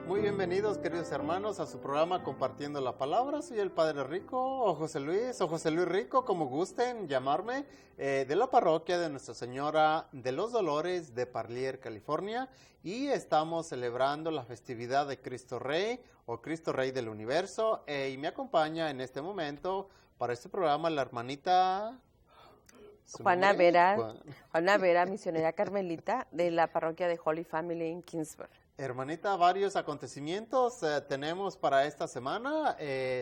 Muy bienvenidos, queridos hermanos, a su programa Compartiendo la Palabra. Soy el Padre Rico, o José Luis Rico, como gusten llamarme, de la parroquia de Nuestra Señora de los Dolores de Parlier, California, y estamos celebrando la festividad de Cristo Rey, o Cristo Rey del Universo, y me acompaña en este momento para este programa la hermanita Juana Vera, misionera carmelita de la parroquia de Holy Family en Kingsburg. Hermanita, varios acontecimientos tenemos para esta semana,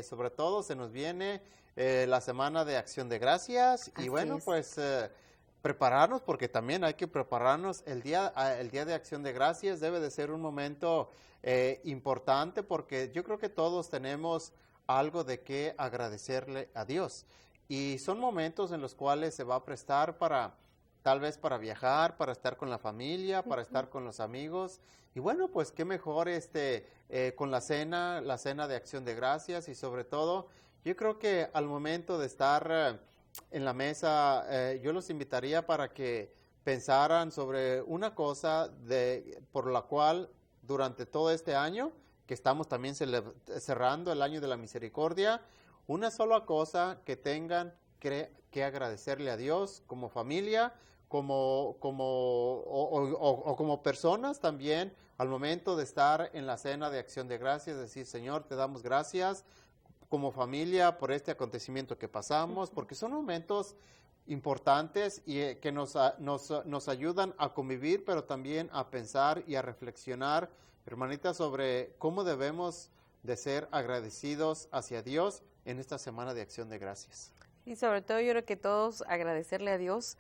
sobre todo se nos viene la semana de Acción de Gracias. Así Y bueno, es. pues prepararnos, porque también hay que prepararnos. El día de Acción de Gracias debe de ser un momento importante, porque yo creo que todos tenemos algo de qué agradecerle a Dios, y son momentos en los cuales se va a prestar para, tal vez para viajar, para estar con la familia, para estar con los amigos. Y bueno, pues qué mejor con la cena de Acción de Gracias. Y sobre todo, yo creo que al momento de estar en la mesa, yo los invitaría para que pensaran sobre una cosa por la cual durante todo este año, que estamos también cerrando el año de la misericordia, una sola cosa que tengan que agradecerle a Dios como familia, como personas también, al momento de estar en la cena de Acción de Gracias, decir: Señor, te damos gracias como familia por este acontecimiento que pasamos, porque son momentos importantes y que nos ayudan a convivir, pero también a pensar y a reflexionar, hermanita, sobre cómo debemos de ser agradecidos hacia Dios en esta semana de Acción de Gracias. Y sobre todo yo creo que todos agradecerle a Dios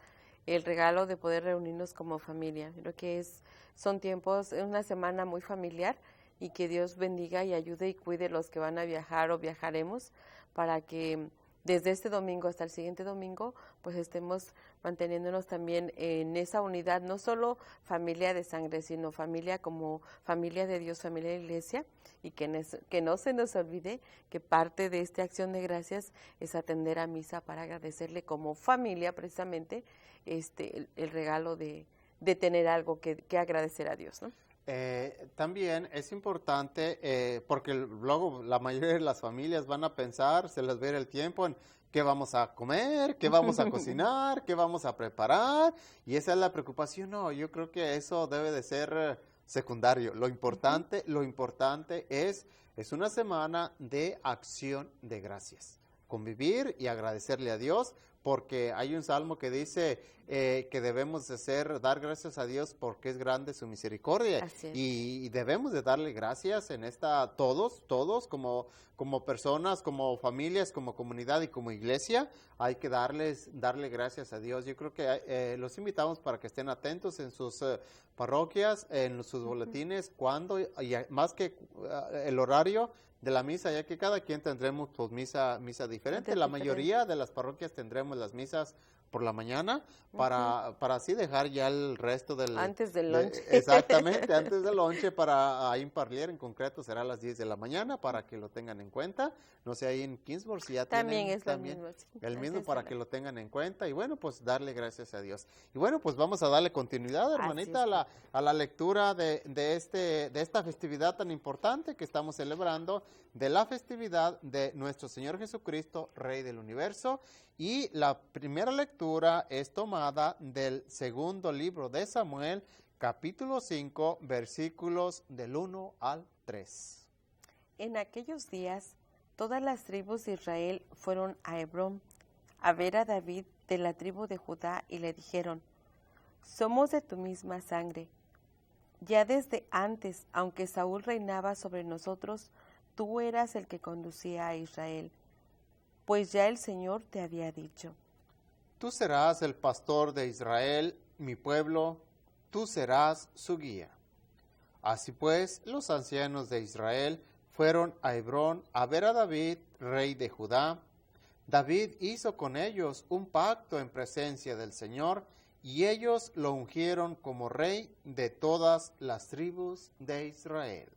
el regalo de poder reunirnos como familia. Creo que son tiempos, es una semana muy familiar, y que Dios bendiga y ayude y cuide los que van a viajar o viajaremos, para que desde este domingo hasta el siguiente domingo pues estemos manteniéndonos también en esa unidad, no solo familia de sangre, sino familia como familia de Dios, familia de Iglesia, y que no se nos olvide que parte de esta Acción de Gracias es atender a misa para agradecerle como familia precisamente el regalo de tener algo que agradecer a Dios, ¿no? También es importante, porque luego la mayoría de las familias van a pensar, se les va a ir el tiempo en qué vamos a comer, qué vamos a cocinar, qué vamos a preparar, y esa es la preocupación. No, yo creo que eso debe de ser secundario. Lo importante es una semana de Acción de Gracias, convivir y agradecerle a Dios, porque hay un salmo que dice que debemos de dar gracias a Dios porque es grande su misericordia. Así es. Y debemos de darle gracias en todos como personas, como familias, como comunidad y como iglesia, hay que darle gracias a Dios. Yo creo que los invitamos para que estén atentos en sus parroquias, en sus boletines, cuando, y más que el horario de la misa, ya que cada quien tendremos pues misa diferente. La mayoría de las parroquias tendremos las misas por la mañana, para así dejar ya el resto antes del lonche. Exactamente, antes del lonche. Para ahí en Parlier en concreto será a las 10 de la mañana, para que lo tengan en cuenta. No sé, ahí en Kingsburg si ya también tienen es lo mismo, sí. el mismo, para que lo tengan en cuenta. Y bueno, pues darle gracias a Dios. Y bueno, pues vamos a darle continuidad, hermanita, a la lectura de esta festividad tan importante que estamos celebrando, de la festividad de nuestro Señor Jesucristo, Rey del Universo. Y la primera lectura es tomada del segundo libro de Samuel, capítulo 5, versículos del 1 al 3. En aquellos días, todas las tribus de Israel fueron a Hebrón a ver a David de la tribu de Judá, y le dijeron: somos de tu misma sangre. Ya desde antes, aunque Saúl reinaba sobre nosotros, tú eras el que conducía a Israel, pues ya el Señor te había dicho: Tú serás el pastor de Israel, mi pueblo, tú serás su guía. Así pues, los ancianos de Israel fueron a Hebrón a ver a David, rey de Judá. David hizo con ellos un pacto en presencia del Señor, y ellos lo ungieron como rey de todas las tribus de Israel.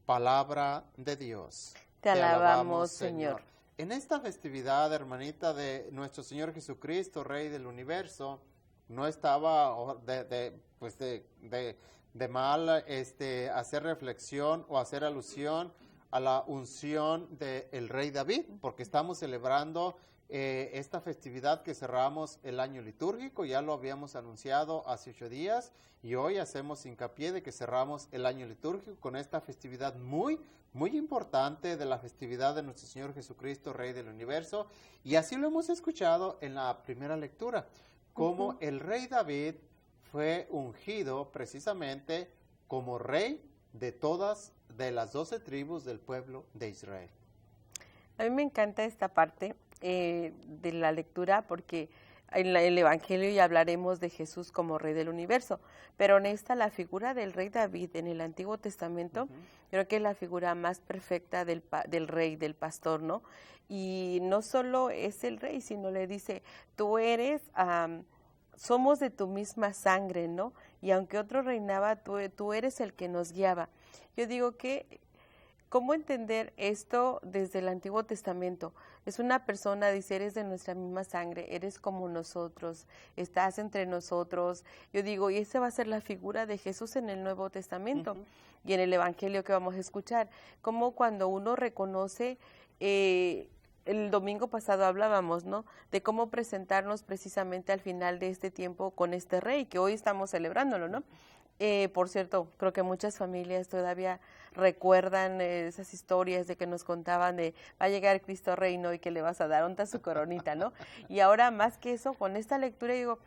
Palabra de Dios. Te alabamos, Señor. En esta festividad, hermanita, de nuestro Señor Jesucristo, Rey del Universo, no estaba de mal hacer reflexión o hacer alusión a la unción del Rey David, porque estamos celebrando esta festividad que cerramos el año litúrgico. Ya lo habíamos anunciado hace 8 días y hoy hacemos hincapié de que cerramos el año litúrgico con esta festividad muy importante de la festividad de nuestro Señor Jesucristo, Rey del Universo, y así lo hemos escuchado en la primera lectura, como el Rey David fue ungido precisamente como Rey de todas de las 12 tribus del pueblo de Israel. A mí me encanta esta parte de la lectura porque en el Evangelio ya hablaremos de Jesús como Rey del Universo, pero en esta la figura del Rey David en el Antiguo Testamento, creo que es la figura más perfecta del rey, del pastor, ¿no? Y no solo es el rey, sino le dice, tú eres, somos de tu misma sangre, ¿no? Y aunque otro reinaba, tú eres el que nos guiaba. Yo digo que, ¿cómo entender esto desde el Antiguo Testamento? Es una persona, dice, eres de nuestra misma sangre, eres como nosotros, estás entre nosotros. Yo digo, y esa va a ser la figura de Jesús en el Nuevo Testamento y en el Evangelio que vamos a escuchar. Como cuando uno reconoce, el domingo pasado hablábamos, ¿no?, de cómo presentarnos precisamente al final de este tiempo con este Rey, que hoy estamos celebrándolo, ¿no? Por cierto, creo que muchas familias todavía recuerdan esas historias de que nos contaban de va a llegar Cristo Reino y que le vas a dar onta su coronita, ¿no? Y ahora más que eso, con esta lectura digo,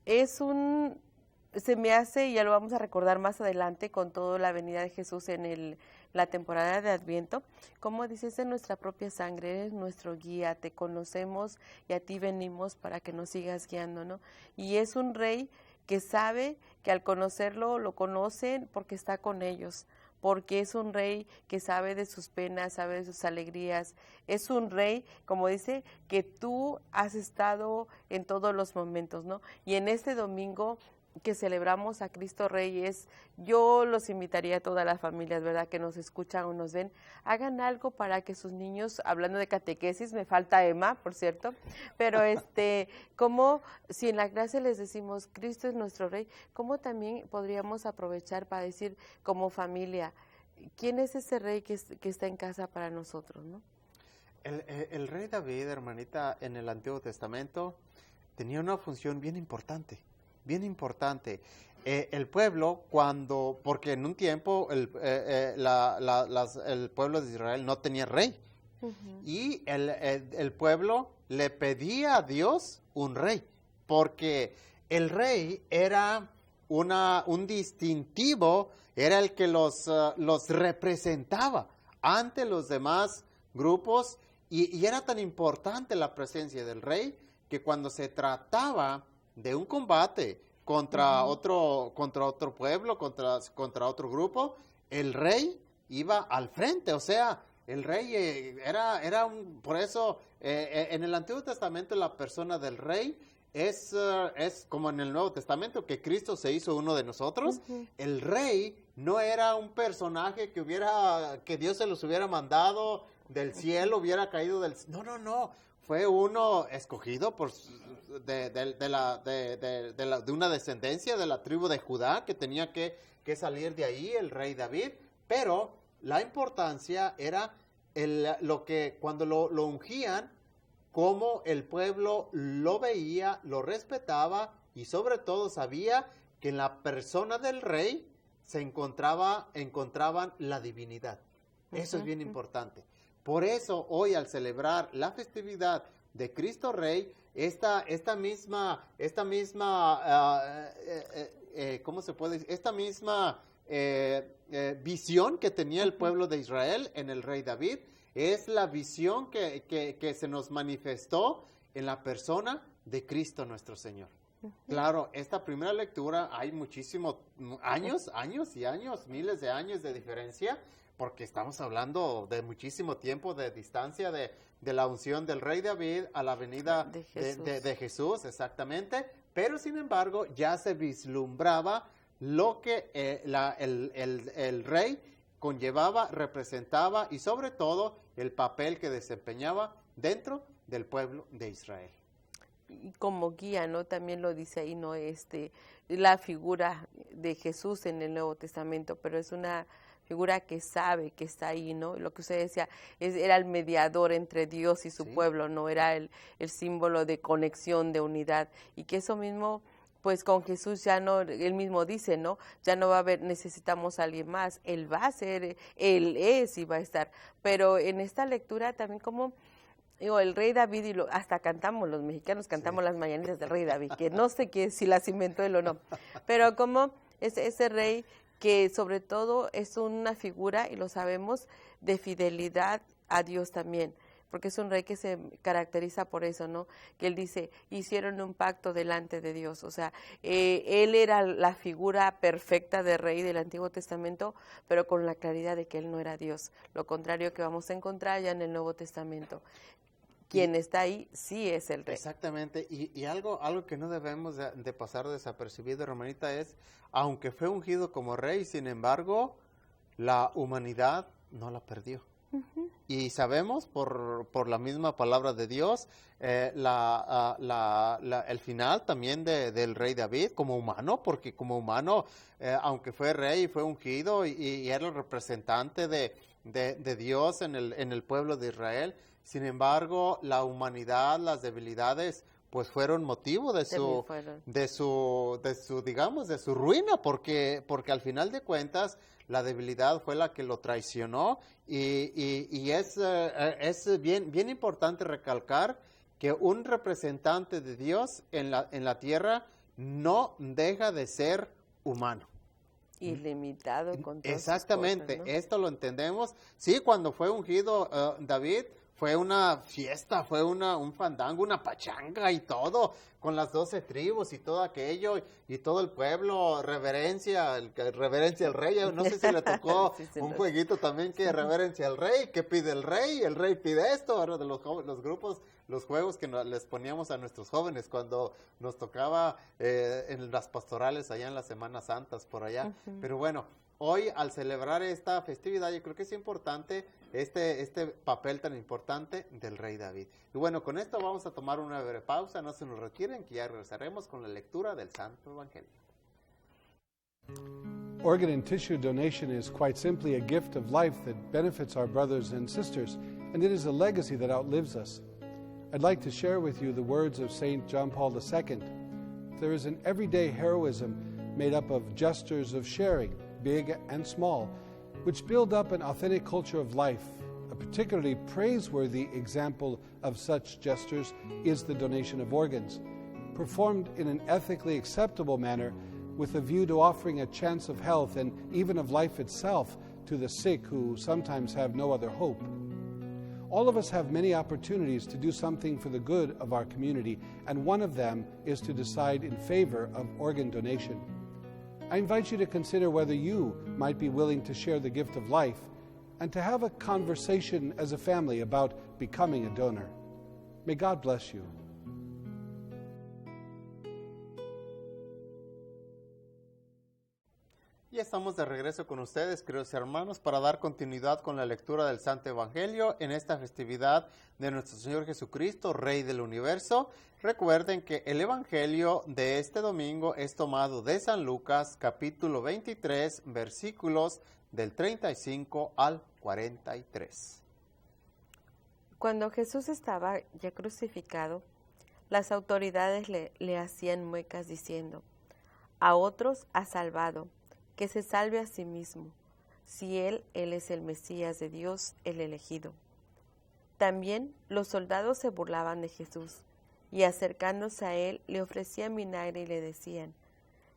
se me hace, y ya lo vamos a recordar más adelante con toda la venida de Jesús en la temporada de Adviento, como dices, en nuestra propia sangre, eres nuestro guía, te conocemos y a ti venimos para que nos sigas guiando, ¿no? Y es un Rey que sabe que al conocerlo, lo conocen porque está con ellos, porque es un Rey que sabe de sus penas, sabe de sus alegrías, es un Rey, como dice, que tú has estado en todos los momentos, ¿no? Y en este domingo que celebramos a Cristo Rey, yo los invitaría a todas las familias, ¿verdad?, que nos escuchan o nos ven, hagan algo para que sus niños, hablando de catequesis, me falta Emma, por cierto, pero como si en la clase les decimos Cristo es nuestro Rey, ¿cómo también podríamos aprovechar para decir como familia, ¿quién es ese Rey que está en casa para nosotros, no? El Rey David, hermanita, en el Antiguo Testamento tenía una función bien importante. El pueblo, porque en un tiempo el pueblo de Israel no tenía rey, y el pueblo le pedía a Dios un rey, porque el rey era un distintivo, era el que los representaba ante los demás grupos, y era tan importante la presencia del rey que cuando se trataba de un combate contra otro pueblo, contra otro grupo, el rey iba al frente. O sea, el rey por eso en el Antiguo Testamento la persona del rey es como en el Nuevo Testamento, que Cristo se hizo uno de nosotros. El rey no era un personaje que Dios se los hubiera mandado del cielo, hubiera caído del... No. Fue uno escogido de una descendencia de la tribu de Judá, que tenía que salir de ahí, el Rey David. Pero la importancia era cuando lo ungían, cómo el pueblo lo veía, lo respetaba, y sobre todo sabía que en la persona del rey se encontraban la divinidad. Eso es bien importante. Por eso hoy, al celebrar la festividad de Cristo Rey, esta misma ¿cómo se puede decir? Esta misma visión que tenía el pueblo de Israel en el Rey David, es la visión que se nos manifestó en la persona de Cristo nuestro Señor. Claro, esta primera lectura hay muchísimos años, miles de años de diferencia, porque estamos hablando de muchísimo tiempo de distancia de la unción del rey David a la venida de Jesús, exactamente, pero sin embargo ya se vislumbraba lo que el rey conllevaba, representaba y sobre todo el papel que desempeñaba dentro del pueblo de Israel. Y como guía, ¿no? También lo dice ahí, ¿no? La figura de Jesús en el Nuevo Testamento, pero es una figura que sabe que está ahí, ¿no? Lo que usted decía, era el mediador entre Dios y su pueblo, ¿no? Era el símbolo de conexión, de unidad, y que eso mismo, pues con Jesús ya no, él mismo dice, ¿no? Ya no va a haber, necesitamos a alguien más, él va a ser, él es y va a estar, pero en esta lectura también como el rey David, y hasta cantamos, los mexicanos cantamos las mañanitas del rey David, que no sé si las inventó él o no, pero como ese rey que sobre todo es una figura, y lo sabemos, de fidelidad a Dios también, porque es un rey que se caracteriza por eso, ¿no? Que él dice, hicieron un pacto delante de Dios, o sea, él era la figura perfecta de rey del Antiguo Testamento, pero con la claridad de que él no era Dios, lo contrario que vamos a encontrar ya en el Nuevo Testamento. Quien está ahí sí es el rey. Exactamente, y algo que no debemos de pasar desapercibido, hermanita, es, aunque fue ungido como rey, sin embargo, la humanidad no la perdió. Y sabemos por la misma palabra de Dios, el final también del rey David como humano, porque como humano, aunque fue rey y fue ungido y era el representante de Dios en el pueblo de Israel, sin embargo, la humanidad, las debilidades, pues fueron motivo de su ruina, porque al final de cuentas la debilidad fue la que lo traicionó y es bien importante recalcar que un representante de Dios en la tierra no deja de ser humano. Ilimitado con todas Exactamente, sus cosas, ¿no? Esto lo entendemos. Sí, cuando fue ungido David, fue una fiesta, fue un fandango, una pachanga y todo, con las 12 tribus y todo aquello, y todo el pueblo, reverencia al rey. No sé si le tocó un jueguito también que reverencia al rey, que pide el rey pide esto, ahora de los grupos, los juegos que les poníamos a nuestros jóvenes cuando nos tocaba en las pastorales allá en las Semanas Santas, por allá. Pero bueno, hoy al celebrar esta festividad yo creo que es importante este papel tan importante del rey David. Y bueno, con esto vamos a tomar una breve pausa, no se nos retiren, que ya regresaremos con la lectura del Santo Evangelio. Organ and tissue donation is quite simply a gift of life that benefits our brothers and sisters, and it is a legacy that outlives us. I'd like to share with you the words of St. John Paul II. There is an everyday heroism made up of gestures of sharing, big and small, which build up an authentic culture of life. A particularly praiseworthy example of such gestures is the donation of organs, performed in an ethically acceptable manner with a view to offering a chance of health and even of life itself to the sick who sometimes have no other hope. All of us have many opportunities to do something for the good of our community, and one of them is to decide in favor of organ donation. I invite you to consider whether you might be willing to share the gift of life and to have a conversation as a family about becoming a donor. May God bless you. Ya estamos de regreso con ustedes, queridos hermanos, para dar continuidad con la lectura del Santo Evangelio en esta festividad de nuestro Señor Jesucristo, Rey del Universo. Recuerden que el Evangelio de este domingo es tomado de San Lucas, capítulo 23, versículos del 35 al 43. Cuando Jesús estaba ya crucificado, las autoridades le hacían muecas diciendo, a otros ha salvado, que se salve a sí mismo, si él es el Mesías de Dios, el elegido. También los soldados se burlaban de Jesús, y acercándose a él le ofrecían vinagre y le decían,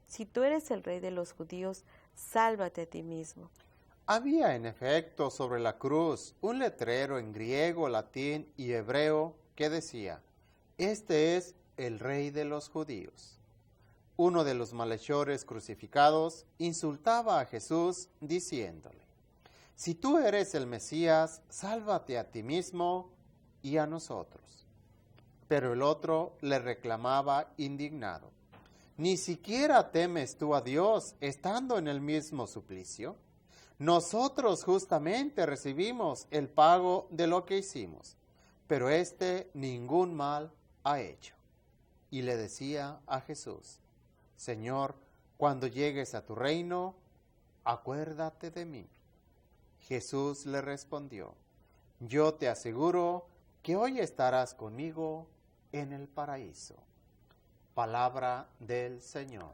si tú eres el rey de los judíos, sálvate a ti mismo. Había en efecto sobre la cruz un letrero en griego, latín y hebreo que decía, este es el rey de los judíos. uno de los malhechores crucificados, insultaba a Jesús diciéndole: si tú eres el Mesías, sálvate a ti mismo y a nosotros. Pero el otro le reclamaba indignado: ¿ni siquiera temes tú a Dios estando en el mismo suplicio? Nosotros justamente recibimos el pago de lo que hicimos, pero éste ningún mal ha hecho. Y le decía a Jesús: Señor, cuando llegues a tu reino, acuérdate de mí. Jesús le respondió: yo te aseguro que hoy estarás conmigo en el paraíso. Palabra del Señor.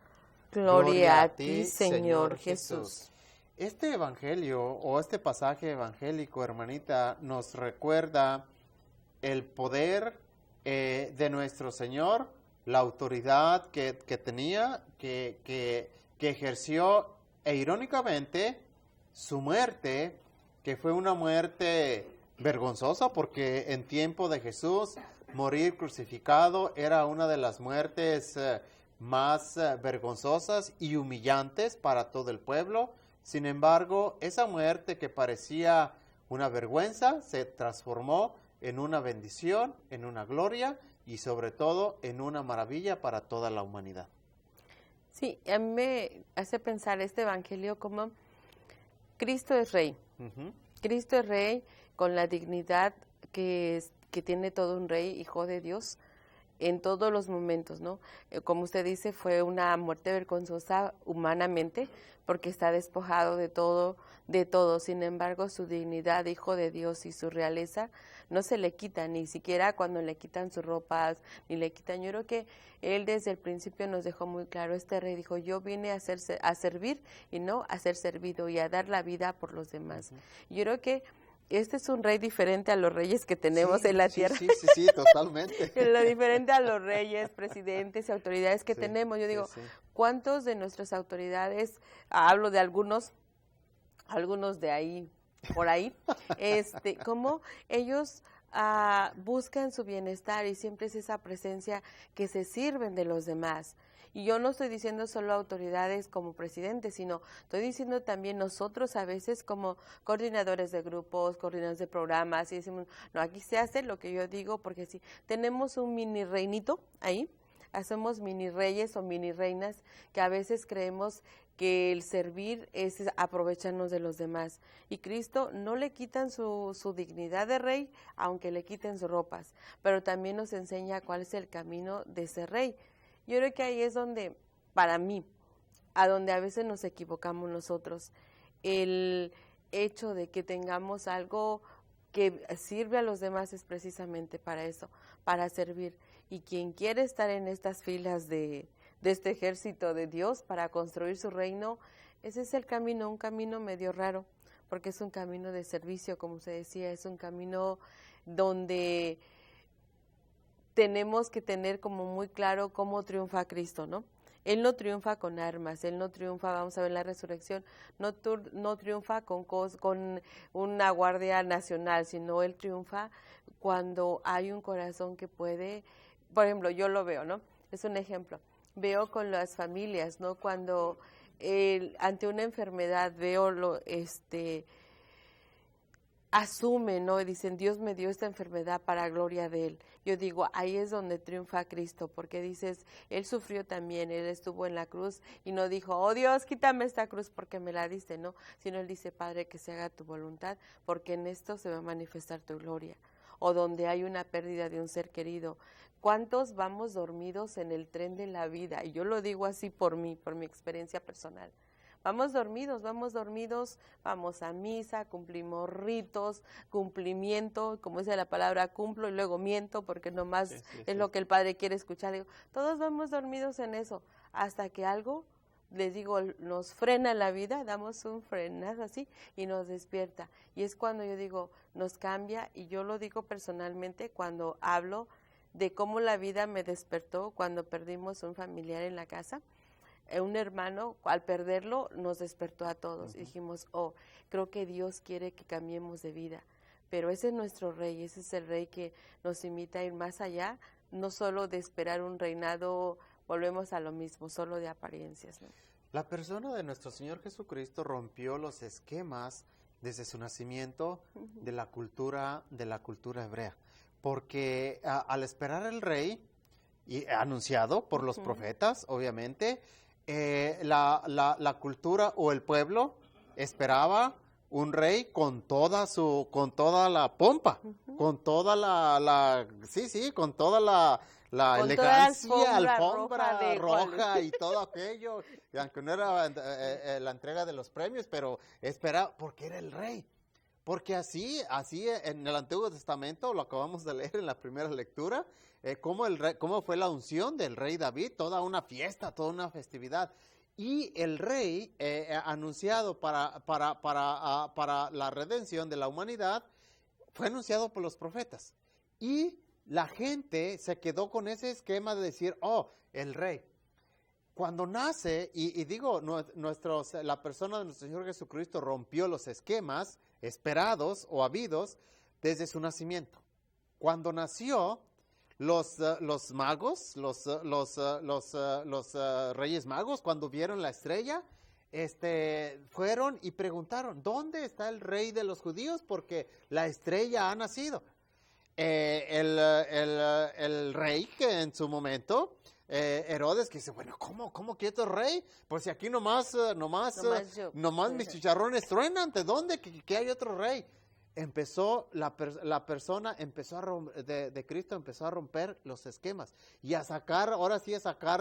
Gloria a ti, Señor Jesús. Este evangelio o este pasaje evangélico, hermanita, nos recuerda el poder de nuestro Señor, la autoridad que tenía, que ejerció, e irónicamente su muerte, que fue una muerte vergonzosa, porque en tiempo de Jesús morir crucificado era una de las muertes más vergonzosas y humillantes para todo el pueblo. Sin embargo, esa muerte que parecía una vergüenza se transformó en una bendición, en una gloria y sobre todo en una maravilla para toda la humanidad. Sí, a mí me hace pensar este evangelio como Cristo es Rey. Uh-huh. Cristo es Rey con la dignidad que tiene todo un Rey, Hijo de Dios, en todos los momentos, ¿no? Como usted dice, fue una muerte vergonzosa humanamente, porque está despojado de todo. Sin embargo, su dignidad, Hijo de Dios, y su realeza no se le quita, ni siquiera cuando le quitan sus ropas, ni le quitan. Yo creo que Él desde el principio nos dejó muy claro, este Rey dijo: yo vine a servir y no a ser servido, y a dar la vida por los demás. Uh-huh. Yo creo que este es un rey diferente a los reyes que tenemos en la tierra. Sí, totalmente. Lo diferente a los reyes, presidentes y autoridades que tenemos. Yo digo, ¿cuántos de nuestras autoridades, hablo de algunos de ahí, por ahí, cómo ellos buscan su bienestar y siempre es esa presencia que se sirven de los demás? Y yo no estoy diciendo solo autoridades como presidentes, sino estoy diciendo también nosotros a veces como coordinadores de grupos, coordinadores de programas, y decimos, no, aquí se hace lo que yo digo, porque si tenemos un mini reinito ahí, hacemos mini reyes o mini reinas, que a veces creemos que el servir es aprovecharnos de los demás. Y Cristo no le quitan su dignidad de rey, aunque le quiten sus ropas, pero también nos enseña cuál es el camino de ser rey. Yo creo que ahí es donde, para mí, a donde a veces nos equivocamos nosotros. El hecho de que tengamos algo que sirve a los demás es precisamente para eso, para servir. Y quien quiere estar en estas filas de este ejército de Dios para construir su reino, ese es el camino, un camino medio raro, porque es un camino de servicio, como se decía, es un camino donde tenemos que tener como muy claro cómo triunfa Cristo, ¿no? Él no triunfa con armas, Él no triunfa, vamos a ver la resurrección, no triunfa con una guardia nacional, sino Él triunfa cuando hay un corazón que puede, por ejemplo, yo lo veo, ¿no? Es un ejemplo. Veo con las familias, ¿no? Cuando ante una enfermedad veo asumen, ¿no? Y dicen, Dios me dio esta enfermedad para gloria de Él. Yo digo, ahí es donde triunfa Cristo, porque dices, Él sufrió también, Él estuvo en la cruz y no dijo, oh Dios, quítame esta cruz porque me la diste, ¿no? Sino Él dice, Padre, que se haga tu voluntad, porque en esto se va a manifestar tu gloria. O donde hay una pérdida de un ser querido. ¿Cuántos vamos dormidos en el tren de la vida? Y yo lo digo así por mi experiencia personal. Vamos dormidos, vamos a misa, cumplimos ritos, cumplimiento, como dice la palabra, cumplo y luego miento, porque nomás es lo que el Padre quiere escuchar. Digo, todos vamos dormidos en eso, hasta que algo, les digo, nos frena la vida, damos un frenazo así y nos despierta. Y es cuando yo digo, nos cambia, y yo lo digo personalmente cuando hablo de cómo la vida me despertó cuando perdimos un familiar en la casa. Un hermano, al perderlo, nos despertó a todos. Y dijimos, oh, creo que Dios quiere que cambiemos de vida. Pero ese es nuestro Rey, ese es el Rey que nos invita a ir más allá, no solo de esperar un reinado volvemos a lo mismo, solo de apariencias, ¿no? La persona de nuestro Señor Jesucristo rompió los esquemas desde su nacimiento de la cultura hebrea, porque al esperar el rey, y anunciado por los profetas, obviamente, la cultura o el pueblo esperaba un rey con toda la pompa, con toda con toda la Con elegancia, toda alfombra roja roja y todo aquello, y aunque no era la entrega de los premios, pero esperaba, porque era el rey. Porque así en el Antiguo Testamento, lo acabamos de leer en la primera lectura, cómo fue la unción del rey David, toda una fiesta, toda una festividad. Y el rey anunciado para la redención de la humanidad fue anunciado por los profetas. Y la gente se quedó con ese esquema de decir, oh, el rey. Cuando nace, y digo, la persona de nuestro Señor Jesucristo rompió los esquemas esperados o habidos desde su nacimiento. Cuando nació, los magos, los reyes magos, cuando vieron la estrella, fueron y preguntaron, ¿dónde está el rey de los judíos? Porque la estrella ha nacido. El rey que en su momento, Herodes, que dice, bueno, ¿cómo que otro rey? Pues si aquí nomás mis chicharrones truenan, ¿de dónde? ¿Que hay otro rey? La persona de Cristo empezó a romper los esquemas y a sacar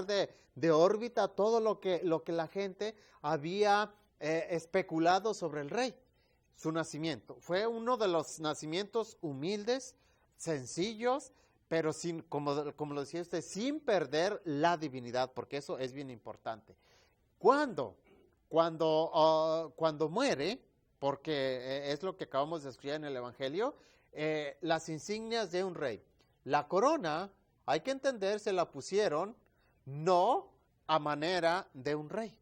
de órbita todo lo que la gente había especulado sobre el rey. Su nacimiento fue uno de los nacimientos humildes, sencillos, pero como lo decía usted, sin perder la divinidad, porque eso es bien importante. Cuando muere, porque es lo que acabamos de escuchar en el Evangelio, las insignias de un rey. La corona, hay que entender, se la pusieron no a manera de un rey,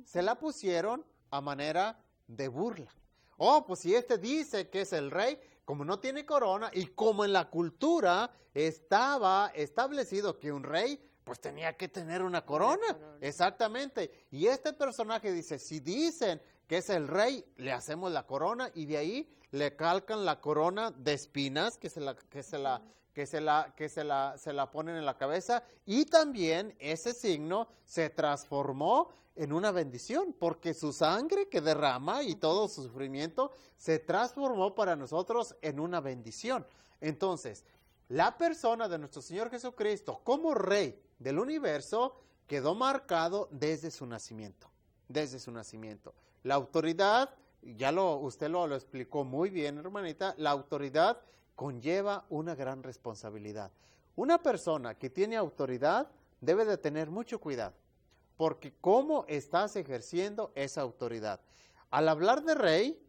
se la pusieron a manera de burla. Oh, pues si dice que es el rey, como no tiene corona y como en la cultura estaba establecido que un rey pues tenía que tener una corona. Exactamente. Y este personaje dice, si dicen que es el rey, le hacemos la corona y de ahí le calcan la corona de espinas que se la ponen en la cabeza, y también ese signo se transformó en una bendición, porque su sangre que derrama y todo su sufrimiento se transformó para nosotros en una bendición. Entonces, la persona de nuestro Señor Jesucristo como Rey del universo quedó marcado desde su nacimiento. Desde su nacimiento. La autoridad, usted lo explicó muy bien, hermanita, la autoridad conlleva una gran responsabilidad. Una persona que tiene autoridad debe de tener mucho cuidado, porque ¿cómo estás ejerciendo esa autoridad? Al hablar de rey,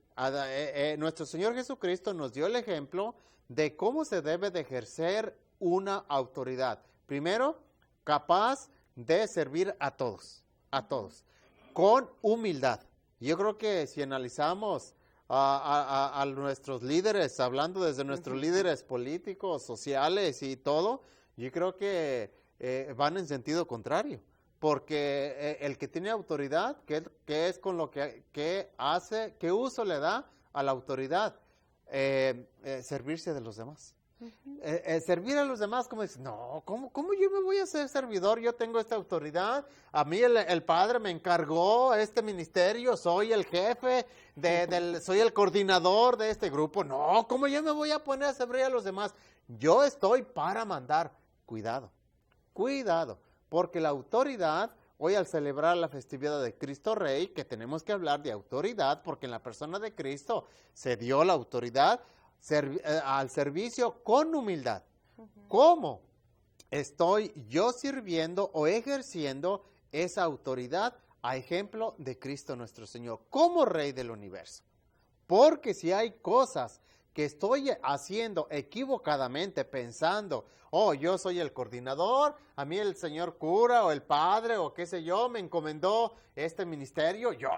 nuestro Señor Jesucristo nos dio el ejemplo de cómo se debe de ejercer una autoridad. Primero, capaz de servir a todos, con humildad. Yo creo que si analizamos a nuestros líderes, hablando desde nuestros líderes políticos, sociales y todo, yo creo que van en sentido contrario, porque el que tiene autoridad, ¿qué es con lo que hace, qué uso le da a la autoridad? Servirse de los demás. Servir a los demás, como dices, no, ¿cómo yo me voy a ser servidor? Yo tengo esta autoridad, a mí el Padre me encargó este ministerio, soy el jefe, soy el coordinador de este grupo. No, ¿cómo yo me voy a poner a servir a los demás? Yo estoy para mandar. Cuidado, porque la autoridad, hoy al celebrar la festividad de Cristo Rey, que tenemos que hablar de autoridad, porque en la persona de Cristo se dio la autoridad al servicio con humildad. ¿Cómo estoy yo sirviendo o ejerciendo esa autoridad a ejemplo de Cristo nuestro Señor como Rey del universo? Porque si hay cosas que estoy haciendo equivocadamente pensando, oh, yo soy el coordinador, a mí el señor cura o el padre o qué sé yo me encomendó este ministerio, yo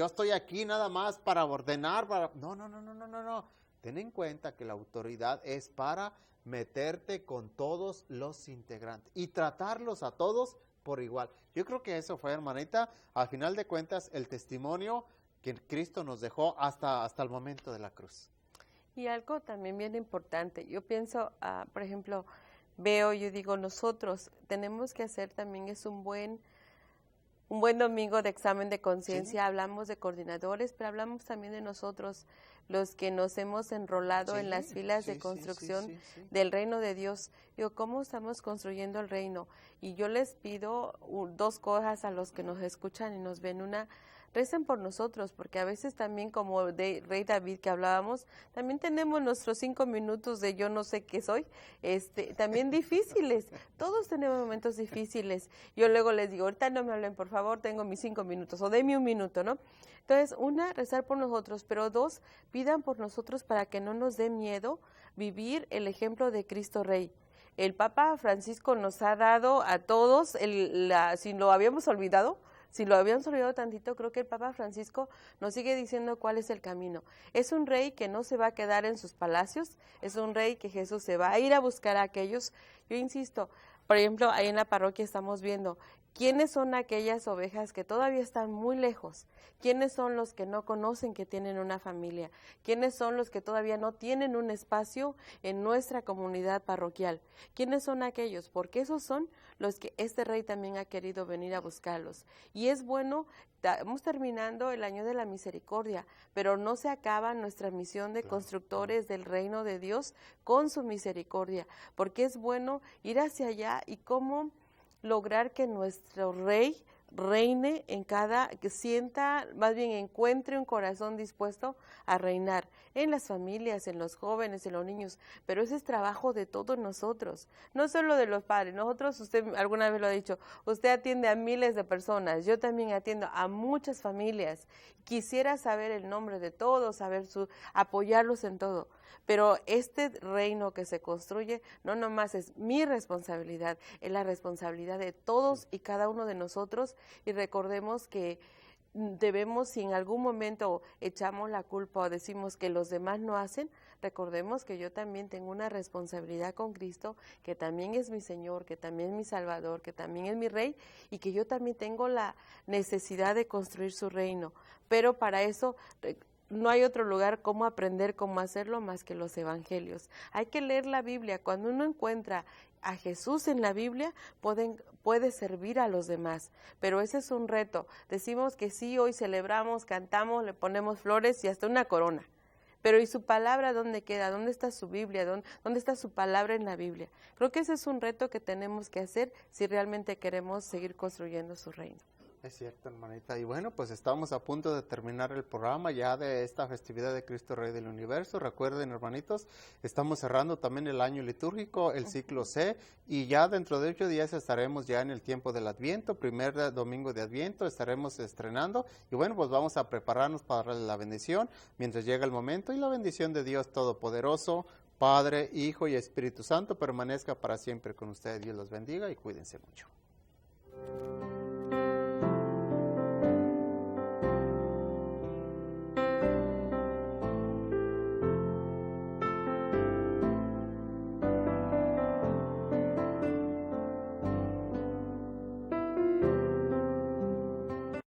estoy aquí nada más para ordenar, No. ten en cuenta que la autoridad es para meterte con todos los integrantes y tratarlos a todos por igual. Yo creo que eso fue, hermanita, al final de cuentas, el testimonio que Cristo nos dejó hasta el momento de la cruz. Y algo también bien importante, yo pienso, por ejemplo, yo digo, nosotros tenemos que hacer también un buen domingo de examen de conciencia. Sí. Hablamos de coordinadores, pero hablamos también de nosotros, los que nos hemos enrolado en las filas de construcción del reino de Dios. Digo, ¿cómo estamos construyendo el reino? Y yo les pido dos cosas a los que nos escuchan y nos ven. Una, recen por nosotros, porque a veces también, como de Rey David que hablábamos, también tenemos nuestros 5 minutos de yo no sé qué soy, también difíciles. Todos tenemos momentos difíciles. Yo luego les digo, ahorita no me hablen, por favor, tengo mis 5 minutos, o deme un minuto, ¿no? Entonces, una, rezar por nosotros, pero dos, pidan por nosotros para que no nos dé miedo vivir el ejemplo de Cristo Rey. El Papa Francisco nos ha dado a todos, si lo habíamos olvidado tantito, creo que el Papa Francisco nos sigue diciendo cuál es el camino. Es un rey que no se va a quedar en sus palacios, es un rey que Jesús se va a ir a buscar a aquellos. Yo insisto, por ejemplo, ahí en la parroquia estamos viendo quiénes son aquellas ovejas que todavía están muy lejos, quiénes son los que no conocen que tienen una familia, quiénes son los que todavía no tienen un espacio en nuestra comunidad parroquial, quiénes son aquellos, porque esos son los que este rey también ha querido venir a buscarlos. Y es bueno, estamos terminando el año de la misericordia, pero no se acaba nuestra misión de constructores del reino de Dios con su misericordia, porque es bueno ir hacia allá y cómo lograr que nuestro rey reine que sienta, más bien encuentre un corazón dispuesto a reinar en las familias, en los jóvenes, en los niños, pero ese es trabajo de todos nosotros, no solo de los padres. Nosotros, usted alguna vez lo ha dicho, usted atiende a miles de personas, yo también atiendo a muchas familias, quisiera saber el nombre de todos, apoyarlos en todo, pero este reino que se construye no nomás es mi responsabilidad, es la responsabilidad de todos y cada uno de nosotros. Y recordemos que debemos, si en algún momento echamos la culpa o decimos que los demás no hacen, recordemos que yo también tengo una responsabilidad con Cristo, que también es mi Señor, que también es mi Salvador, que también es mi Rey, y que yo también tengo la necesidad de construir su reino. Pero para eso no hay otro lugar cómo aprender cómo hacerlo más que los evangelios. Hay que leer la Biblia. Cuando uno encuentra a Jesús en la Biblia, puede servir a los demás, pero ese es un reto. Decimos que sí, hoy celebramos, cantamos, le ponemos flores y hasta una corona, pero ¿y su palabra dónde queda? ¿Dónde está su Biblia? ¿Dónde está su palabra en la Biblia? Creo que ese es un reto que tenemos que hacer si realmente queremos seguir construyendo su reino. Es cierto, hermanita. Y bueno, pues estamos a punto de terminar el programa ya de esta festividad de Cristo Rey del Universo. Recuerden, hermanitos, estamos cerrando también el año litúrgico, el ciclo C, y ya dentro de 8 días estaremos ya en el tiempo del Adviento, primer domingo de Adviento, estaremos estrenando. Y bueno, pues vamos a prepararnos para la bendición mientras llega el momento, y la bendición de Dios Todopoderoso, Padre, Hijo y Espíritu Santo permanezca para siempre con ustedes. Dios los bendiga y cuídense mucho.